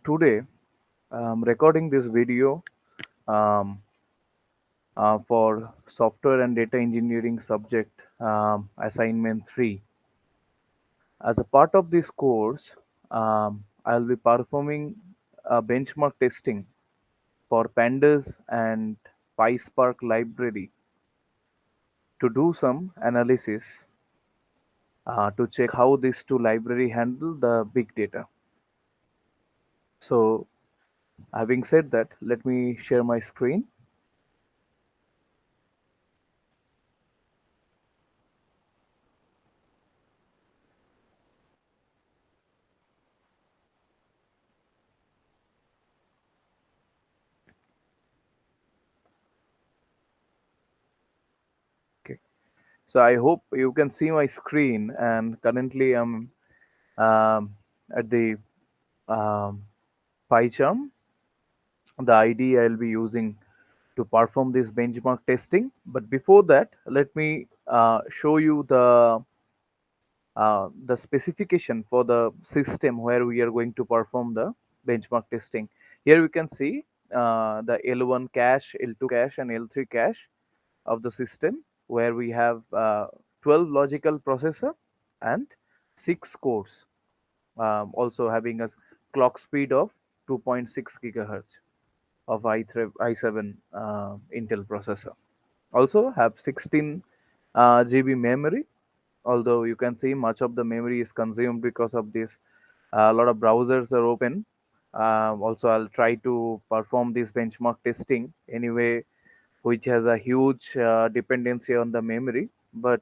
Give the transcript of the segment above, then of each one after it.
Today I'm recording this video um, for software and data engineering subject assignment 3. As a part of this course, I'll be performing a benchmark testing for Pandas and Pyspark library to do some analysis to check how these two library handle the big data. So, having said that, let me share my screen. Okay. So I hope you can see my screen, and currently I'm at the um, PyCharm, the ID I'll be using to perform this benchmark testing. But before that, let me show you the specification for the system where we are going to perform the benchmark testing. Here we can see the L1 cache, L2 cache, and L3 cache of the system, where we have 12 logical processor and 6 cores, also having a clock speed of 2.6 gigahertz of i7 Intel processor. Also have 16 GB memory, although you can see much of the memory is consumed because of this. A lot of browsers are open. Also, I'll try to perform this benchmark testing anyway, which has a huge dependency on the memory, but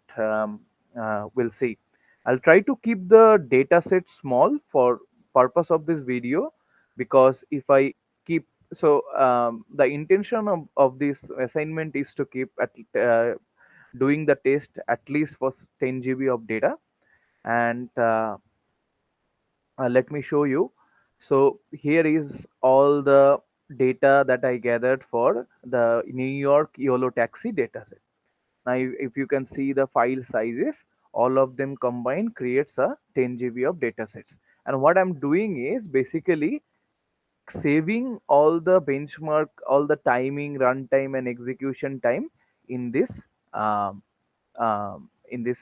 we'll see. I'll try to keep the data set small for purpose of this video, because if I keep, the intention of this assignment is to keep at doing the test at least for 10 GB of data. And let me show you. So here is all the data that I gathered for the New York YOLO taxi dataset. Now, if you can see the file sizes, all of them combined creates a 10 GB of datasets. And what I'm doing is basically saving all the benchmark, all the timing, runtime, and execution time in this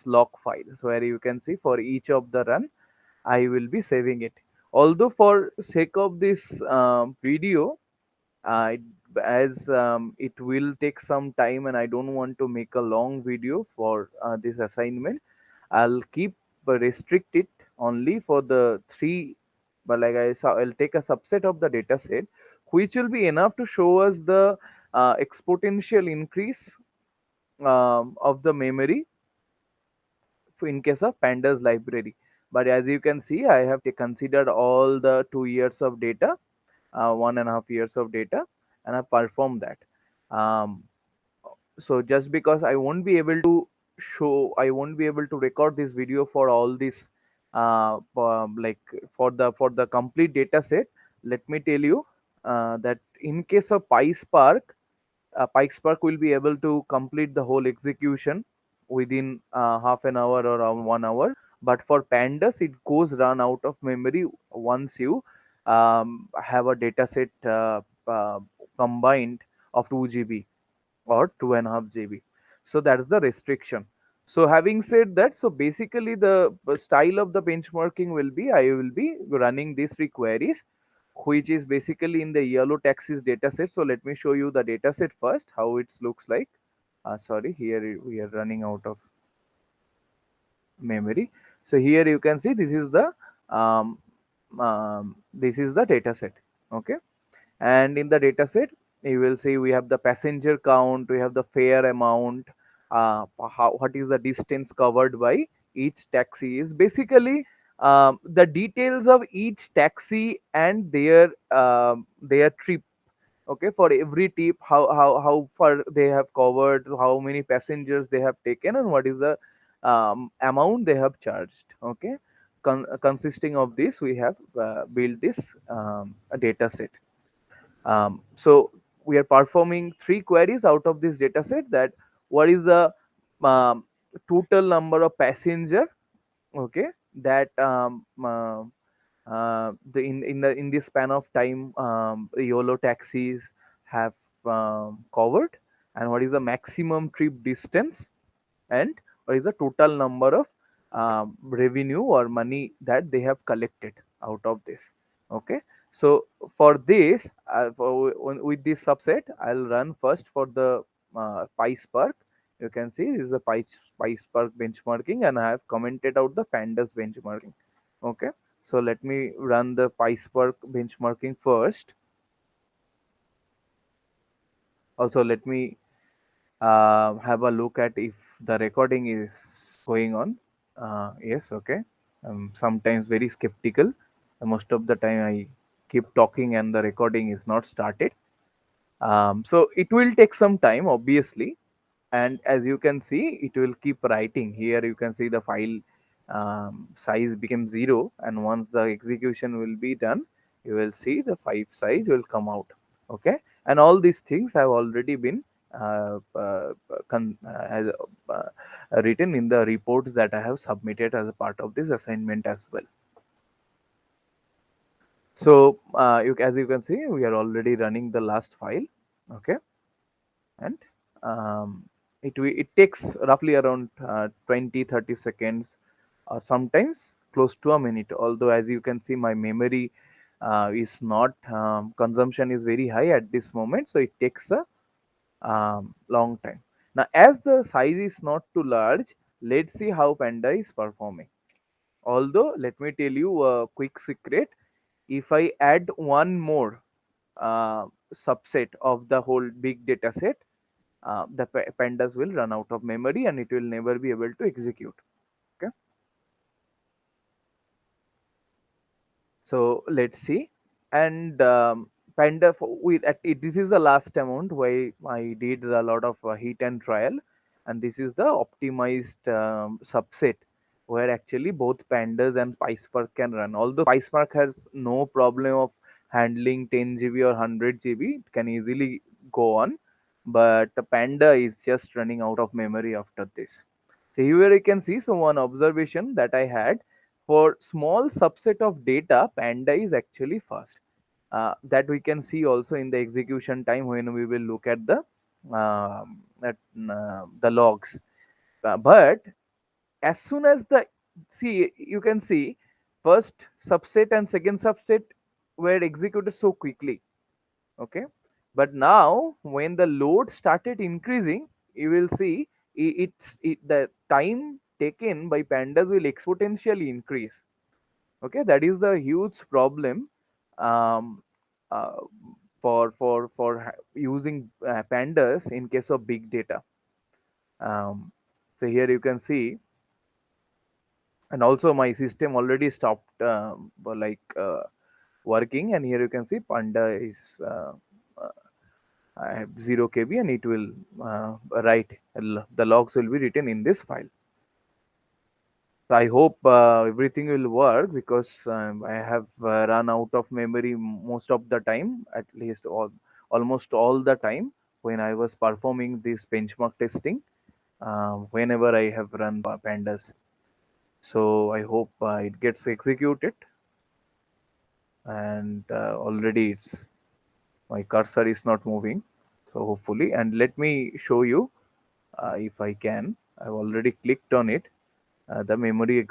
log file. So where you can see for each of the run, I will be saving it. Although for sake of this video, uh, as it will take some time and I don't want to make a long video for this assignment, I'll keep restrict it only for the three. But like I saw, I'll take a subset of the data set, which will be enough to show us the exponential increase of the memory in case of pandas library. But as you can see, I have considered all the 2 years of data, 1.5 years of data, and I performed that. um, so just because I won't be able to show, I won't be able to record this video for all this, like for the complete data set. Let me tell you that in case of PySpark, PySpark will be able to complete the whole execution within half an hour or around 1 hour. But for Pandas, it goes run out of memory once you have a data set combined of 2 GB or 2.5 GB. So that's the restriction. So having said that, so basically the style of the benchmarking will be, I will be running these three queries, which is basically in the yellow taxis dataset. So let me show you the dataset first, how it looks like. Sorry, here we are running out of memory. So here you can see um, this is the dataset. Okay, and in the dataset you will see we have the passenger count, we have the fare amount, what is the distance covered by each taxi, is basically the details of each taxi and their trip. Okay, for every trip, how far they have covered, how many passengers they have taken, and what is the amount they have charged. Okay, consisting of this, we have built this a data set. So we are performing three queries out of this data set, that what is the um, total number of passenger, okay, that In this span of time, the YOLO taxis have covered, and what is the maximum trip distance, and what is the total number of revenue or money that they have collected out of this. Okay, so for this, with this subset, I'll run first for the PySpark. You can see this is the PySpark benchmarking, and I have commented out the Pandas benchmarking. Okay, so let me run the PySpark benchmarking first. Also, let me have a look at if the recording is going on. Yes, okay. Sometimes very skeptical. Most of the time I keep talking and the recording is not started. So it will take some time, obviously, and as you can see, it will keep writing. Here you can see the file size became 0, and once the execution will be done, you will see the file size will come out. Okay, and all these things have already been as, uh, written in the reports that I have submitted as a part of this assignment as well. So as you can see, we are already running the last file. Okay, and it takes roughly around 20-30 seconds, or sometimes close to a minute. Although as you can see, my memory is not consumption is very high at this moment, so it takes a long time. Now, as the size is not too large, let's see how Panda is performing. Although, let me tell you a quick secret: if I add one more uh, subset of the whole big data set, the pandas will run out of memory and it will never be able to execute. Okay, so let's see. And panda with this is the last amount where I did a lot of hit and trial, and this is the optimized subset where actually both pandas and PySpark can run. Although PySpark has no problem of handling 10 GB or 100 GB, it can easily go on, but the panda is just running out of memory after this. So here you can see, so one observation that I had: for small subset of data, Panda is actually fast. That we can see also in the execution time when we will look at the logs. But as soon as you can see, first subset and second subset were executed so quickly. Okay, but now when the load started increasing, you will see the time taken by pandas will exponentially increase. Okay, that is the huge problem um, uh, using pandas in case of big data. So here you can see, and also my system already stopped working, and here you can see panda is uh, I have 0 KB, and it will write the logs will be written in this file. So I hope everything will work, because I have run out of memory most of the time, at least almost all the time when I was performing this benchmark testing. Whenever I have run pandas, so I hope it gets executed, and already it's my cursor is not moving. So hopefully, and let me show you if I can. I've already clicked on it. The memory